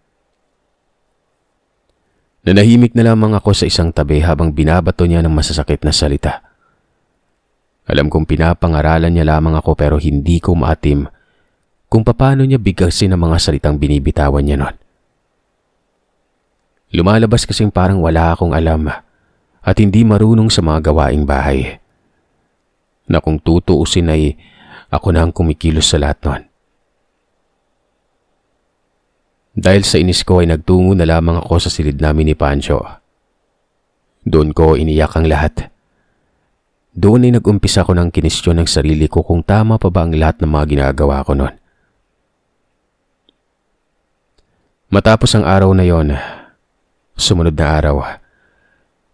Nanahimik na lamang ako sa isang tabi habang binabato niya ng masasakit na salita. Alam kong pinapangaralan niya lamang ako pero hindi ko maatim kung paano niya bigkasin ang mga salitang binibitawan niya noon. Lumalabas kasing parang wala akong alam at hindi marunong sa mga gawaing bahay. Na kung tutuusin ay ako na ang kumikilos sa lahat noon. Dahil sa inis ko ay nagtungo na lamang ako sa silid namin ni Pancho. Doon ko iniyak ang lahat. Doon ay nag-umpisa ko ng kinestyon ng sarili ko kung tama pa ba ang lahat ng mga ginagawa ko noon. Matapos ang araw na yon, sumunod na araw,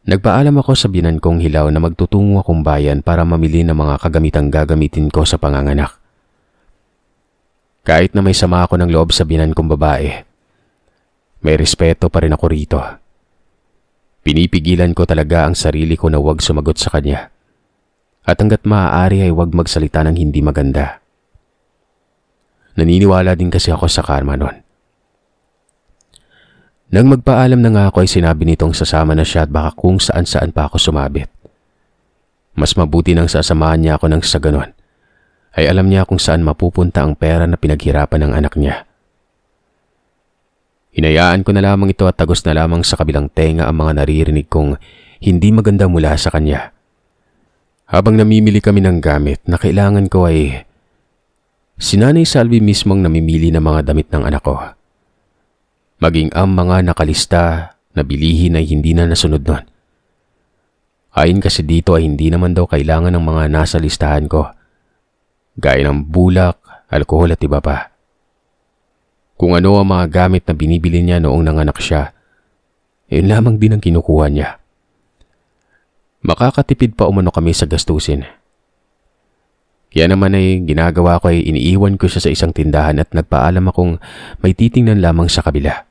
nagpaalam ako sa binan kong hilaw na magtutungo akong bayan para mamili ng mga kagamitang gagamitin ko sa panganganak. Kahit na may sama ako ng loob sa binan kong babae, may respeto pa rin ako rito. Pinipigilan ko talaga ang sarili ko na huwag sumagot sa kanya. At hanggat maaari ay huwag magsalita ng hindi maganda. Naniniwala din kasi ako sa karma noon. Nang magpaalam na nga ako ay sinabi nitong sasama na siya at baka kung saan-saan pa ako sumabit. Mas mabuti nang sasamahan niya ako nang sa ganon, ay alam niya kung saan mapupunta ang pera na pinaghirapan ng anak niya. Hinayaan ko na lamang ito at tagos na lamang sa kabilang tenga ang mga naririnig kong hindi maganda mula sa kanya. Habang namimili kami ng gamit na kailangan ko ay si Nanay Salvi mismong namimili ng mga damit ng anak ko. Maging ang mga nakalista na bilihin ay hindi na nasunod nun. Ayon kasi dito ay hindi naman daw kailangan ng mga nasa listahan ko, gaya ng bulak, alkohol at iba pa. Kung ano ang mga gamit na binibili niya noong nanganak siya, yun lamang din ang kinukuha niya. Makakatipid pa umano kami sa gastusin. Kaya naman ay ginagawa ko ay iniiwan ko siya sa isang tindahan at nagpaalam akong may titingnan lamang sa kabila.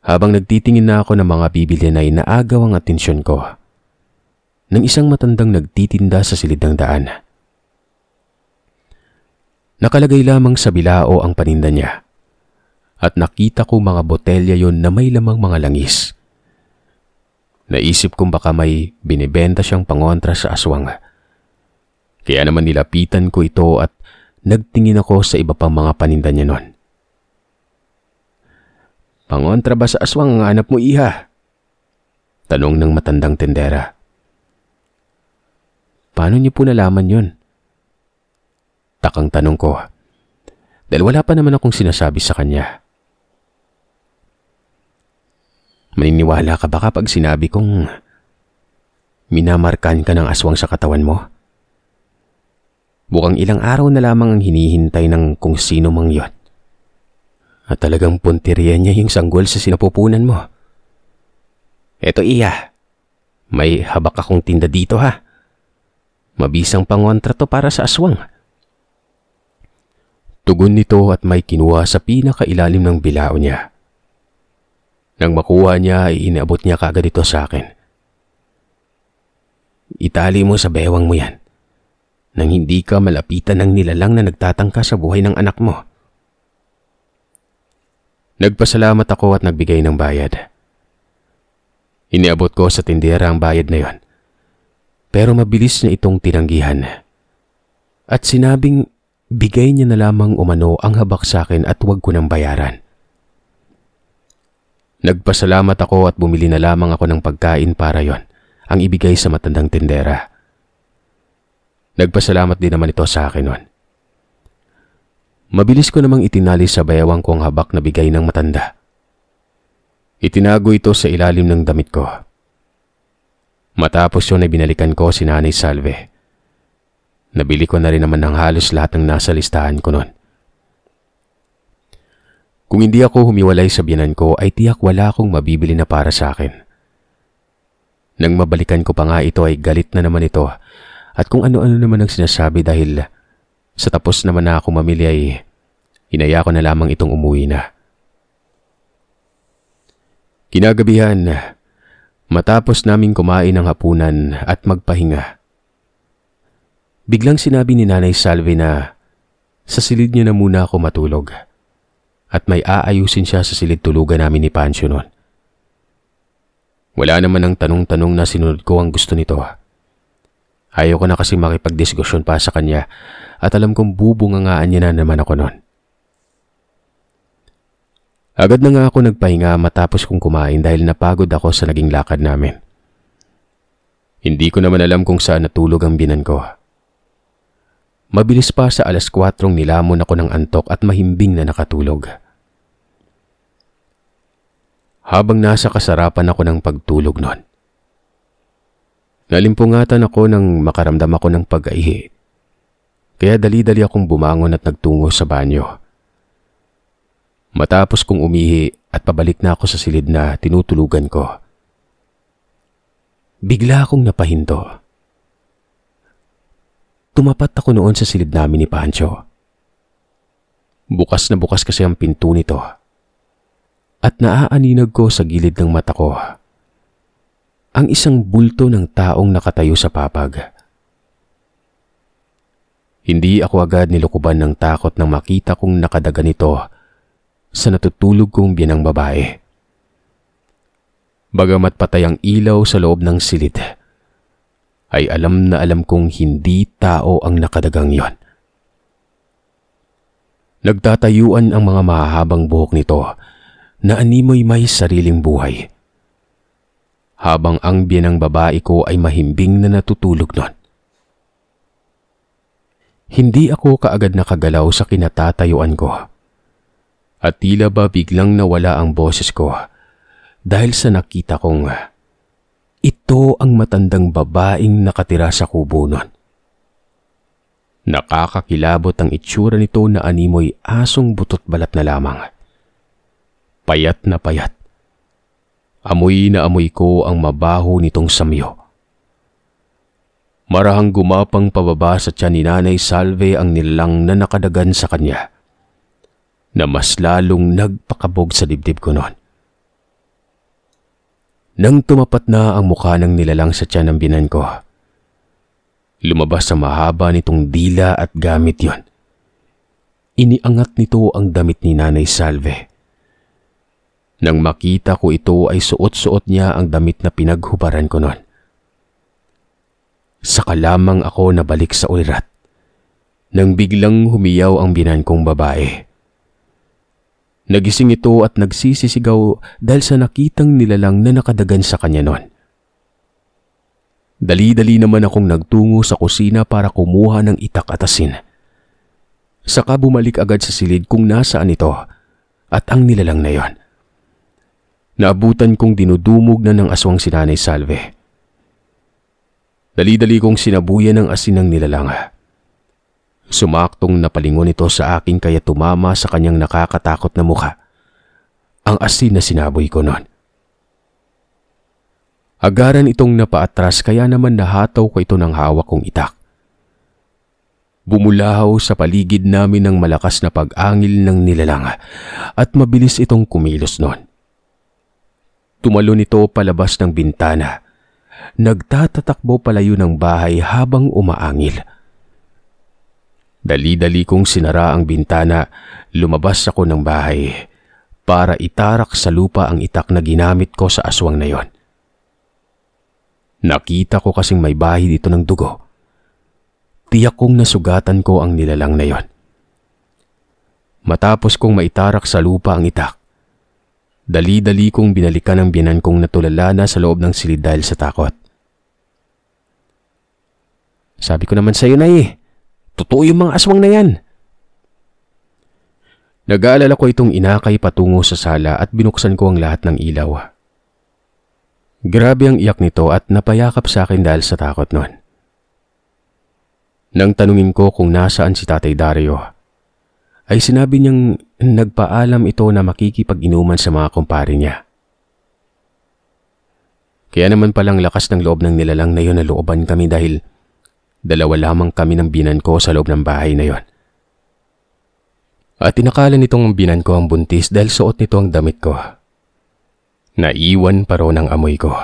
Habang nagtitingin na ako ng mga bibilin ay naagaw ang atensyon ko ng isang matandang nagtitinda sa silid ng daan. Nakalagay lamang sa bilao ang paninda niya at nakita ko mga botelya yon na may lamang mga langis. Naisip kong baka may binibenta siyang pangontra sa aswang. Kaya naman nilapitan ko ito at nagtingin ako sa iba pang mga paninda niya noon. "Pangontra ba sa aswang ang hanap mo, iha?" tanong ng matandang tendera. "Paano niyo po nalaman yun?" takang tanong ko, dahil wala pa naman akong sinasabi sa kanya. "Maniniwala ka ba kapag sinabi kong minamarkan ka ng aswang sa katawan mo? Bukang ilang araw na lamang ang hinihintay ng kung sino mang yon. At talagang punteriya niya yung sanggol sa sinapupunan mo. Eto, iya, may habak akong tinda dito, ha. Mabisang pangontra to para sa aswang." Tugon nito at may kinuha sa pinakailalim ng bilao niya. Nang makuha niya ay inaabot niya kaagad ito sa akin. "Itali mo sa bewang mo yan, nang hindi ka malapitan ng nilalang na nagtatangka sa buhay ng anak mo." Nagpasalamat ako at nagbigay ng bayad. Iniabot ko sa tindera ang bayad na yon, pero mabilis niya itong tinanggihan at sinabing bigay niya na lamang umano ang habak sa akin at huwag ko nang bayaran. Nagpasalamat ako at bumili na lamang ako ng pagkain para yon, ang ibigay sa matandang tindera. Nagpasalamat din naman ito sa akin noon. Mabilis ko namang itinali sa bayawang ko ang habak na bigay ng matanda. Itinago ito sa ilalim ng damit ko. Matapos yun ay binalikan ko si Nanay Salve. Nabili ko na rin naman ng halos lahat ng nasa listahan ko noon. Kung hindi ako humiwalay sa biyanan ko ay tiyak wala akong mabibili na para sa akin. Nang mabalikan ko pa nga ito ay galit na naman ito at kung ano-ano naman ang sinasabi dahil sa tapos naman na ako mamili ay hinaya ko na lamang itong umuwi na. Kinagabihan, matapos naming kumain ng hapunan at magpahinga, biglang sinabi ni Nanay Salve na sa silid niya na muna ako matulog at may aayusin siya sa silid tulugan namin ni Pancho noon. Wala naman ang tanong-tanong na sinunod ko ang gusto nito. Ayaw ko na kasi makipagdiskusyon pa sa kanya at alam kong bubungangaan niya na naman ako noon. Agad na nga ako nagpahinga matapos kong kumain dahil napagod ako sa naging lakad namin. Hindi ko naman alam kung saan natulog ang binan ko. Mabilis pa sa 4:00 nilamon ako ng antok at mahimbing na nakatulog. Habang nasa kasarapan ako ng pagtulog noon, Nalimpungatan ako nang makaramdam ako ng pag-aihi. Kaya dali-dali akong bumangon at nagtungo sa banyo. Matapos kong umihi at pabalik na ako sa silid na tinutulugan ko, bigla akong napahinto. Tumapat ako noon sa silid namin ni Pancho. Bukas na bukas kasi ang pinto nito at naaaninag ko sa gilid ng mata ko ang isang bulto ng taong nakatayo sa papag. Hindi ako agad nilukuban ng takot nang makita kong nakadaga nito sa natutulog kong biyanang babae. Bagamat patay ang ilaw sa loob ng silid, ay alam na alam kong hindi tao ang nakadagang yon. Nagtatayuan ang mga mahahabang buhok nito na animoy may sariling buhay, habang ang biyanang babae ko ay mahimbing na natutulog nun. Hindi ako kaagad nakagalaw sa kinatatayuan ko at tila ba biglang nawala ang boses ko dahil sa nakita kong ito ang matandang babaeng nakatira sa kubo nun. Nakakakilabot ang itsura nito na animoy asong butot balat na lamang. Payat na payat. Amoy na amoy ko ang mabaho nitong samyo. Marahang gumapang pababa sa tiyan ni Nanay Salve ang nilalang na nakadagan sa kanya, na mas lalong nagpakabog sa dibdib ko noon. Nang tumapat na ang mukha ng nilalang sa tiyan ng binan ko, lumabas sa mahaba nitong dila at gamit yon. Iniangat nito ang damit ni Nanay Salve. Nang makita ko ito ay suot-suot niya ang damit na pinaghubaran ko noon. Saka lamang ako nabalik sa ulirat nang biglang humiyaw ang binan kong babae. Nagising ito at nagsisisigaw dahil sa nakitang nilalang na nakadagan sa kanya noon. Dali-dali naman akong nagtungo sa kusina para kumuha ng itak at asin. Saka bumalik agad sa silid kung nasaan ito at ang nilalang na yon. Naabutan kong dinudumog na ng aswang si Nanay Salve. Dali-dali kong sinabuyan ng asin ng nilalang. Sumaktong napalingon ito sa akin kaya tumama sa kanyang nakakatakot na mukha ang asin na sinaboy ko noon. Agaran itong napaatras kaya naman nahataw ko ito ng hawak kong itak. Bumulahaw sa paligid namin ng malakas na pag-angil ng nilalang at mabilis itong kumilos noon. Tumalon ito palabas ng bintana. Nagtatatakbo palayo ng bahay habang umaangil. Dali-dali kong sinara ang bintana, lumabas ako ng bahay para itarak sa lupa ang itak na ginamit ko sa aswang na yon. Nakita ko kasing may bahi dito ng dugo. Tiyak kong nasugatan ko ang nilalang na yon. Matapos kong maitarak sa lupa ang itak, dali-dali kong binalikan ang biyanan kong natulala na sa loob ng silid dahil sa takot. Sabi ko naman sa iyo, Nay, totoo yung mga aswang na yan. Nag-aalala ko itong inakay patungo sa sala at binuksan ko ang lahat ng ilaw. Grabe ang iyak nito at napayakap sa akin dahil sa takot noon. Nang tanungin ko kung nasaan si Tatay Dario, ay sinabi niyang nagpaalam ito na makikipag-inuman sa mga kumpare niya. Kaya naman palang lakas ng loob ng nilalang na yon na looban kami dahil dalawa lamang kami ng binan ko sa loob ng bahay na yon. At inakala nitong binan ko ang buntis dahil suot nito ang damit ko. Naiwan pa ron ang amoy ko.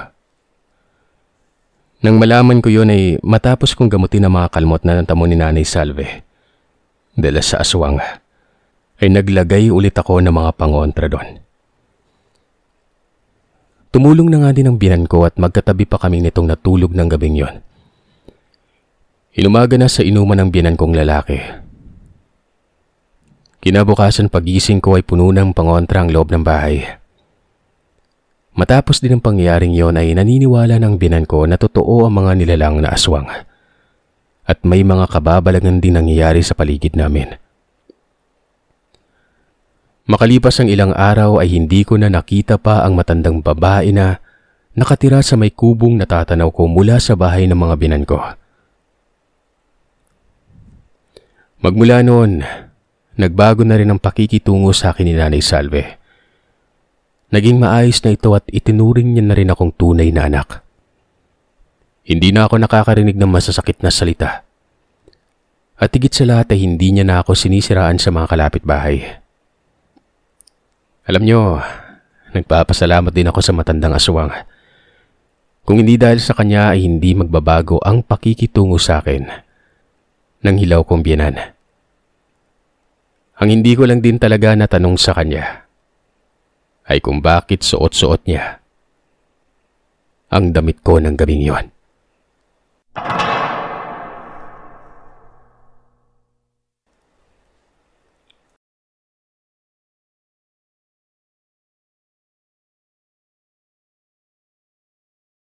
Nang malaman ko yon ay matapos kong gamutin ang mga kalmot na natamo ni Nanay Salve dala sa aswang, ay naglagay ulit ako ng mga pangontra doon. Tumulong na nga din ang binan ko at magkatabi pa kami nitong natulog ng gabing yon. Inumaga na sa inuman ng binan kong lalaki. Kinabukasan pagising ko ay puno ng pangontra ang loob ng bahay. Matapos din ang pangyayaring yon ay naniniwala ng binan ko na totoo ang mga nilalang na aswang at may mga kababalagan din nangyayari sa paligid namin. Makalipas ang ilang araw ay hindi ko na nakita pa ang matandang babae na nakatira sa may kubong natatanaw ko mula sa bahay ng mga binan ko. Magmula noon, nagbago na rin ang pakikitungo sa akin ni Nanay Salve. Naging maayos na ito at itinuring niya na rin akong tunay na anak. Hindi na ako nakakarinig ng masasakit na salita. At higit sa lahat ay hindi niya na ako sinisiraan sa mga kalapit-bahay. Alam niyo, nagpapasalamat din ako sa matandang aswang. Kung hindi dahil sa kanya ay hindi magbabago ang pakikitungo sa akin ng hilaw kong biyenan. Ang hindi ko lang din talaga natanong sa kanya ay kung bakit suot-suot niya ang damit ko ng gabing yon.